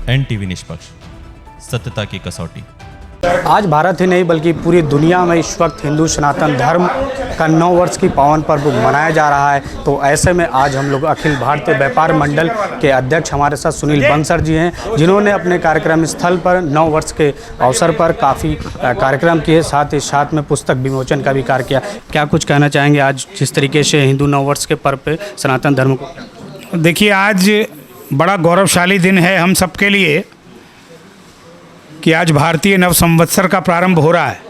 NTV निष्पक्ष, सत्यता की कसौटी। आज भारत ही नहीं बल्कि पूरी दुनिया में इस वक्त हिंदू सनातन धर्म का 9 वर्ष की पावन पर्व मनाया जा रहा है। तो ऐसे में आज हम लोग अखिल भारतीय व्यापार मंडल के अध्यक्ष हमारे साथ सुनील बंसल जी हैं, जिन्होंने अपने कार्यक्रम स्थल पर 9 वर्ष के अवसर पर काफ़ी कार्यक्रम किए, साथ ही साथ में पुस्तक विमोचन का भी कार्य किया। क्या कुछ कहना चाहेंगे आज जिस तरीके से हिंदू 9 वर्ष के पर्व पे सनातन धर्म को? देखिए, आज बड़ा गौरवशाली दिन है हम सबके लिए कि आज भारतीय नव संवत्सर का प्रारंभ हो रहा है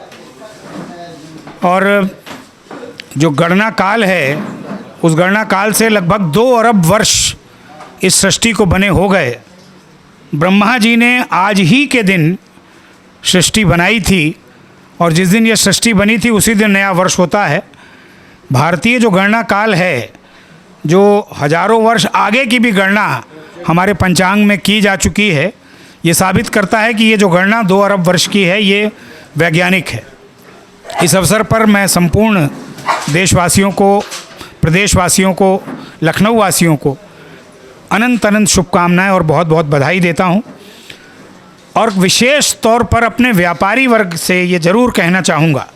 और जो गणना काल है उस गणना काल से लगभग 2 अरब वर्ष इस सृष्टि को बने हो गए। ब्रह्मा जी ने आज ही के दिन सृष्टि बनाई थी और जिस दिन यह सृष्टि बनी थी उसी दिन नया वर्ष होता है। भारतीय जो गणना काल है, जो हजारों वर्ष आगे की भी गणना हमारे पंचांग में की जा चुकी है, ये साबित करता है कि ये जो गणना 2 अरब वर्ष की है ये वैज्ञानिक है। इस अवसर पर मैं संपूर्ण देशवासियों को, प्रदेशवासियों को, लखनऊ वासियों को अनंत अनंत शुभकामनाएं और बहुत बहुत बधाई देता हूं। और विशेष तौर पर अपने व्यापारी वर्ग से ये ज़रूर कहना चाहूँगा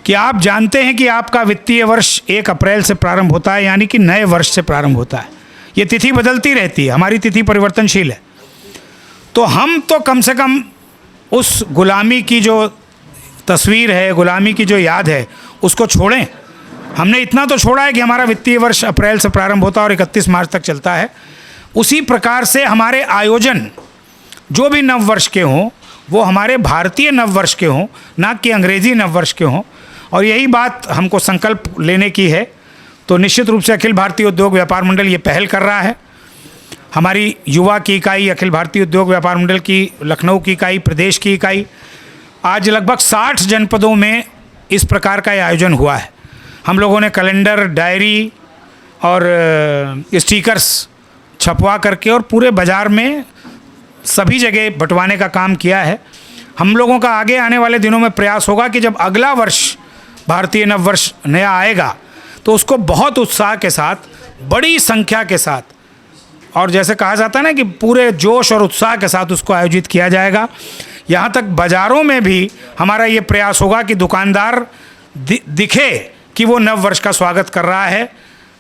कि आप जानते हैं कि आपका वित्तीय वर्ष 1 अप्रैल से प्रारंभ होता है, यानी कि नए वर्ष से प्रारंभ होता है। ये तिथि बदलती रहती है, हमारी तिथि परिवर्तनशील है। तो हम तो कम से कम उस गुलामी की जो तस्वीर है, गुलामी की जो याद है, उसको छोड़ें। हमने इतना तो छोड़ा है कि हमारा वित्तीय वर्ष अप्रैल से प्रारंभ होता है और 31 मार्च तक चलता है। उसी प्रकार से हमारे आयोजन जो भी नव वर्ष के हों वो हमारे भारतीय नव वर्ष के हों, ना कि अंग्रेज़ी नव वर्ष के हों। और यही बात हमको संकल्प लेने की है। तो निश्चित रूप से अखिल भारतीय उद्योग व्यापार मंडल ये पहल कर रहा है। हमारी युवा की इकाई, अखिल भारतीय उद्योग व्यापार मंडल की लखनऊ की इकाई, प्रदेश की इकाई, आज लगभग 60 जनपदों में इस प्रकार का आयोजन हुआ है। हम लोगों ने कैलेंडर, डायरी और स्टिकर्स छपवा करके और पूरे बाज़ार में सभी जगह बंटवाने का काम किया है। हम लोगों का आगे आने वाले दिनों में प्रयास होगा कि जब अगला वर्ष भारतीय नव वर्ष नया आएगा तो उसको बहुत उत्साह के साथ, बड़ी संख्या के साथ, और जैसे कहा जाता है ना कि पूरे जोश और उत्साह के साथ उसको आयोजित किया जाएगा। यहाँ तक बाज़ारों में भी हमारा ये प्रयास होगा कि दुकानदार दिखे कि वो नव वर्ष का स्वागत कर रहा है,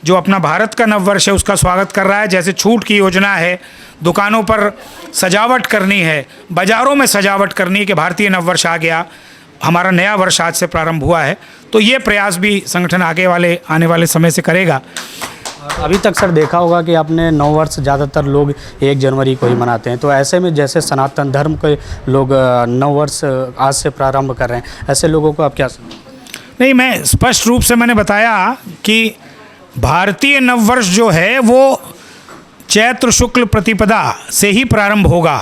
जो अपना भारत का नव वर्ष है उसका स्वागत कर रहा है। जैसे छूट की योजना है, दुकानों पर सजावट करनी है, बाज़ारों में सजावट करनी है कि भारतीय नव वर्ष आ गया, हमारा नया वर्ष आज से प्रारंभ हुआ है। तो ये प्रयास भी संगठन आने वाले समय से करेगा। अभी तक सर देखा होगा कि आपने 9 वर्ष ज़्यादातर लोग 1 जनवरी को ही मनाते हैं। तो ऐसे में जैसे सनातन धर्म के लोग 9 वर्ष आज से प्रारंभ कर रहे हैं, ऐसे लोगों को आप क्या? नहीं, मैं स्पष्ट रूप से मैंने बताया कि भारतीय नव वर्ष जो है वो चैत्र शुक्ल प्रतिपदा से ही प्रारंभ होगा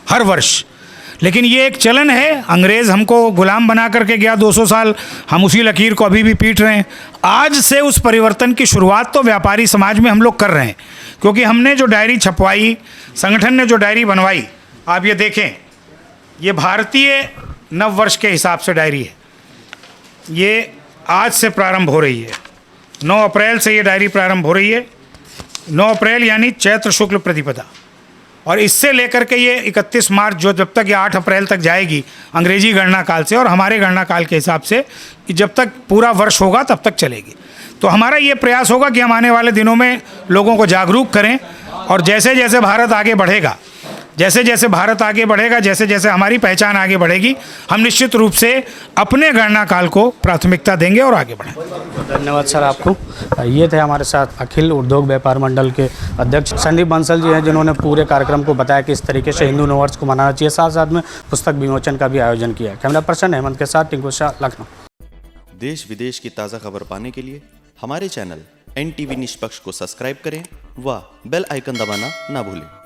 हर वर्ष। लेकिन ये एक चलन है, अंग्रेज़ हमको गुलाम बना करके गया 200 साल, हम उसी लकीर को अभी भी पीट रहे हैं। आज से उस परिवर्तन की शुरुआत तो व्यापारी समाज में हम लोग कर रहे हैं, क्योंकि हमने जो डायरी छपवाई, संगठन ने जो डायरी बनवाई, आप ये देखें, ये भारतीय नव वर्ष के हिसाब से डायरी है। ये आज से प्रारंभ हो रही है, 9 अप्रैल से ये डायरी प्रारंभ हो रही है। 9 अप्रैल यानी चैत्र शुक्ल प्रतिपदा, और इससे लेकर के ये 31 मार्च जो जब तक ये 8 अप्रैल तक जाएगी अंग्रेजी गणना काल से, और हमारे गणना काल के हिसाब से जब तक पूरा वर्ष होगा तब तक चलेगी। तो हमारा ये प्रयास होगा कि हम आने वाले दिनों में लोगों को जागरूक करें, और जैसे जैसे भारत आगे बढ़ेगा, जैसे जैसे हमारी पहचान आगे बढ़ेगी, हम निश्चित रूप से अपने गणना काल को प्राथमिकता देंगे और आगे बढ़ेंगे। धन्यवाद सर आपको। ये थे हमारे साथ अखिल उद्योग व्यापार मंडल के अध्यक्ष संदीप बंसल जी हैं, जिन्होंने पूरे कार्यक्रम को बताया कि इस तरीके से हिंदू नव वर्ष को मनाना चाहिए। साथ साथ में पुस्तक विमोचन का भी आयोजन किया है। कैमरा पर्सन हेमंत के साथ टिंकू शाह, लखनऊ। देश विदेश की ताज़ा खबर पाने के लिए हमारे चैनल NTV निष्पक्ष को सब्सक्राइब करें व बेल आइकन दबाना ना भूलें।